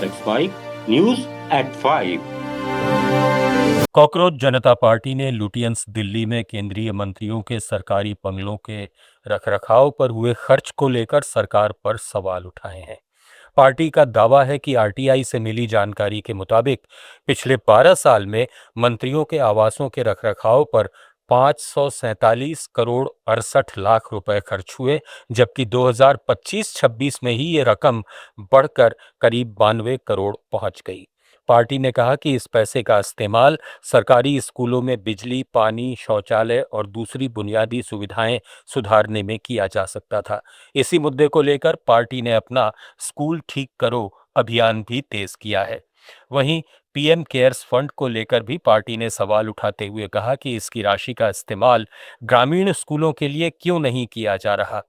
X5 News at 5। Cockroach Janata party ने Lutyens Delhi में केंद्रीय मंत्रियों के सरकारी बंगलों के रखरखाव पर हुए खर्च को लेकर सरकार पर सवाल उठाए हैं। पार्टी का दावा है कि आरटीआई से मिली जानकारी के मुताबिक पिछले 12 साल में मंत्रियों के आवासों के रखरखाव पर 547 करोड़ 68 लाख रुपए खर्च हुए, जबकि 2025-26 में ही ये रकम बढ़कर करीब 92 करोड़ पहुंच गई। पार्टी ने कहा कि इस पैसे का इस्तेमाल सरकारी स्कूलों में बिजली, पानी, शौचालय और दूसरी बुनियादी सुविधाएं सुधारने में किया जा सकता था। इसी मुद्दे को लेकर पार्टी ने अपना स्कूल ठीक करो अभियान भी तेज किया है। वहीं पीएम केयर्स फंड को लेकर भी पार्टी ने सवाल उठाते हुए कहा कि इसकी राशि का इस्तेमाल ग्रामीण स्कूलों के लिए क्यों नहीं किया जा रहा।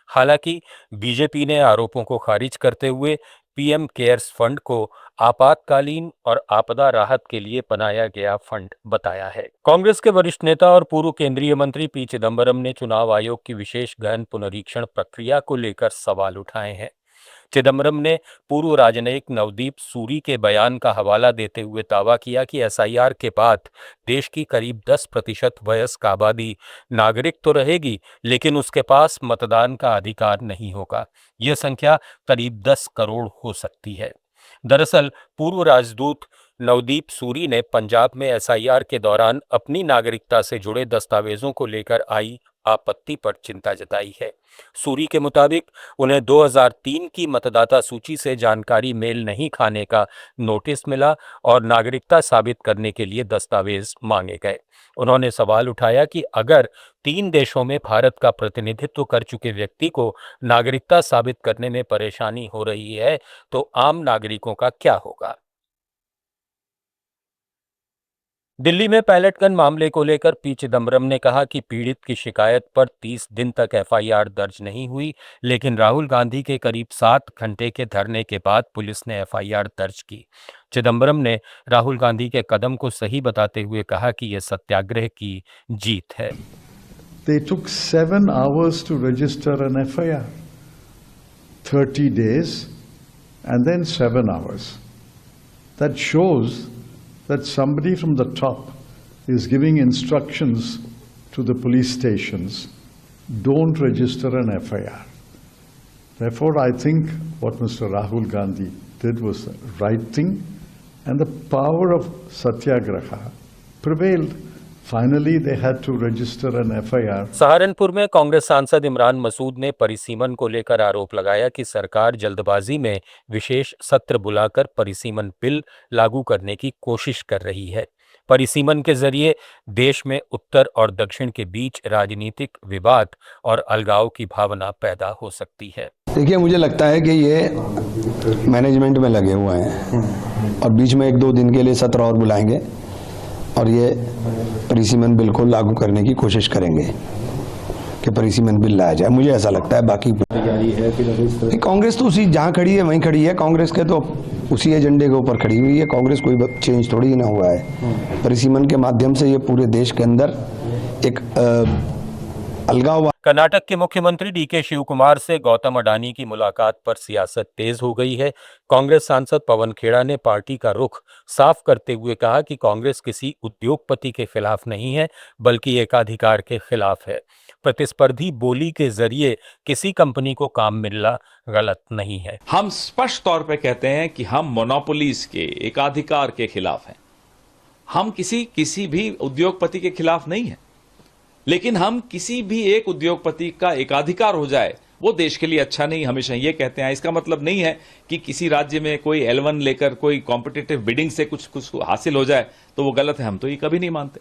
हालांकि बीजेपी ने आरोपों को खारिज करते हुए पीएम केयर्स फंड को आपातकालीन और आपदा राहत के लिए बनाया गया फंड बताया है। कांग्रेस के वरिष्ठ नेता और पूर्व केंद्रीय मंत्री पी चिदंबरम ने चुनाव आयोग की विशेष गहन पुनरीक्षण प्रक्रिया को लेकर सवाल उठाए हैं। चिदंबरम ने पूर्व राजनयिक नवदीप सूरी के बयान का हवाला देते हुए दावा किया कि एसआईआर के बाद देश की करीब 10% वयस्क आबादी नागरिक तो रहेगी, लेकिन उसके पास मतदान का अधिकार नहीं होगा। यह संख्या करीब 10 करोड़ हो सकती है। दरअसल पूर्व राजदूत नवदीप सूरी ने पंजाब में एसआईआर के दौरान अपनी नागरिकता से जुड़े दस्तावेजों को लेकर आई आपत्ति पर चिंता जताई है। सूरी के मुताबिक उन्हें 2003 की मतदाता सूची से जानकारी मेल नहीं खाने का नोटिस मिला और नागरिकता साबित करने के लिए दस्तावेज मांगे गए। उन्होंने सवाल उठाया कि अगर 3 देशों में भारत का प्रतिनिधित्व कर चुके व्यक्ति को नागरिकता साबित करने में परेशानी हो रही है, तो आम नागरिकों का क्या होगा। दिल्ली में पैलेट गन मामले को लेकर पी चिदंबरम ने कहा कि पीड़ित की शिकायत पर 30 दिन तक एफआईआर दर्ज नहीं हुई, लेकिन राहुल गांधी के करीब 7 घंटे के धरने के बाद पुलिस ने एफआईआर दर्ज की। चिदंबरम ने राहुल गांधी के कदम को सही बताते हुए कहा कि यह सत्याग्रह की जीत है। They took 7 hours to register an FIR, 30 days and then 7 hours. That shows that somebody from the top is giving instructions to the police stations, don't register an FIR. Therefore, I think what Mr. Rahul Gandhi did was the right thing, and the power of Satyagraha prevailed. Finally, they had to register an FIR. Saharanpur में कांग्रेस सांसद इमरान मसूद ने परिसीमन को लेकर आरोप लगाया कि सरकार जल्दबाजी में विशेष सत्र बुलाकर परिसीमन बिल लागू करने की कोशिश कर रही है। परिसीमन के जरिए देश में उत्तर और दक्षिण के बीच राजनीतिक विवाद और अलगाव की भावना पैदा हो सकती है। देखिए, मुझे लगता है कि ये मैनेजमेंट में लगे हुए हैं और बीच में 1-2 दिन के लिए सत्र और बुलाएंगे और ये परिसीमन बिल को लागू करने की कोशिश करेंगे कि परिसीमन बिल लाया जाए। मुझे ऐसा लगता है। बाकी कांग्रेस तो उसी जहाँ खड़ी है वहीं खड़ी है। कांग्रेस के तो उसी एजेंडे के ऊपर खड़ी हुई है। कांग्रेस कोई चेंज थोड़ी ही ना हुआ है। परिसीमन के माध्यम से ये पूरे देश के अंदर एक अलगाव। कर्नाटक के मुख्यमंत्री डीके शिवकुमार से गौतम अडानी की मुलाकात पर सियासत तेज हो गई है। कांग्रेस सांसद पवन खेड़ा ने पार्टी का रुख साफ करते हुए कहा कि कांग्रेस किसी उद्योगपति के खिलाफ नहीं है, बल्कि एकाधिकार के खिलाफ है। प्रतिस्पर्धी बोली के जरिए किसी कंपनी को काम मिलना गलत नहीं है। हम स्पष्ट तौर पर कहते हैं कि हम मोनोपोलीज के एकाधिकार के खिलाफ हैं। हम किसी भी उद्योगपति के खिलाफ नहीं है, लेकिन हम किसी भी एक उद्योगपति का एकाधिकार हो जाए वो देश के लिए अच्छा नहीं, हमेशा ये कहते हैं। इसका मतलब नहीं है कि किसी राज्य में कोई L1 लेकर कोई कॉम्पिटिटिव बिडिंग से कुछ हासिल हो जाए तो वो गलत है। हम तो ये कभी नहीं मानते।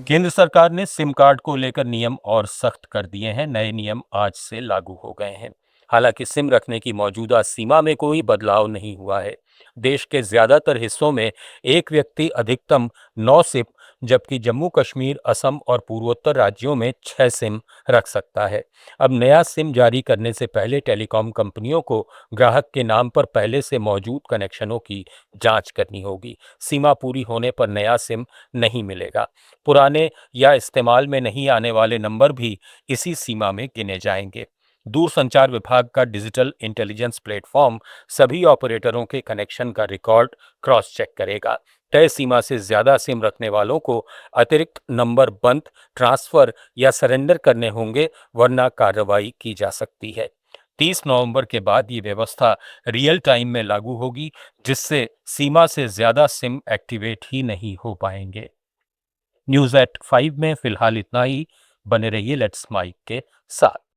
केंद्र सरकार ने सिम कार्ड को लेकर नियम और सख्त कर दिए हैं। नए नियम आज से लागू हो गए हैं। हालांकि सिम रखने की मौजूदा सीमा में कोई बदलाव नहीं हुआ है। देश के ज्यादातर हिस्सों में एक व्यक्ति अधिकतम 9 सिम, जबकि जम्मू कश्मीर, असम और पूर्वोत्तर राज्यों में 6 सिम रख सकता है। अब नया सिम जारी करने से पहले टेलीकॉम कंपनियों को ग्राहक के नाम पर पहले से मौजूद कनेक्शनों की जांच करनी होगी। सीमा पूरी होने पर नया सिम नहीं मिलेगा। पुराने या इस्तेमाल में नहीं आने वाले नंबर भी इसी सीमा में गिने जाएंगे। दूरसंचार विभाग का डिजिटल इंटेलिजेंस प्लेटफॉर्म सभी ऑपरेटरों के कनेक्शन का रिकॉर्ड क्रॉस चेक करेगा। तय सीमा से ज्यादा सिम रखने वालों को अतिरिक्त नंबर बंद, ट्रांसफर या सरेंडर करने होंगे, वरना कार्रवाई की जा सकती है। 30 नवंबर के बाद ये व्यवस्था रियल टाइम में लागू होगी, जिससे सीमा से ज्यादा सिम एक्टिवेट ही नहीं हो पाएंगे। न्यूज़ एट 5 में फिलहाल इतना ही। बने रहिए लेट्स माइक के साथ।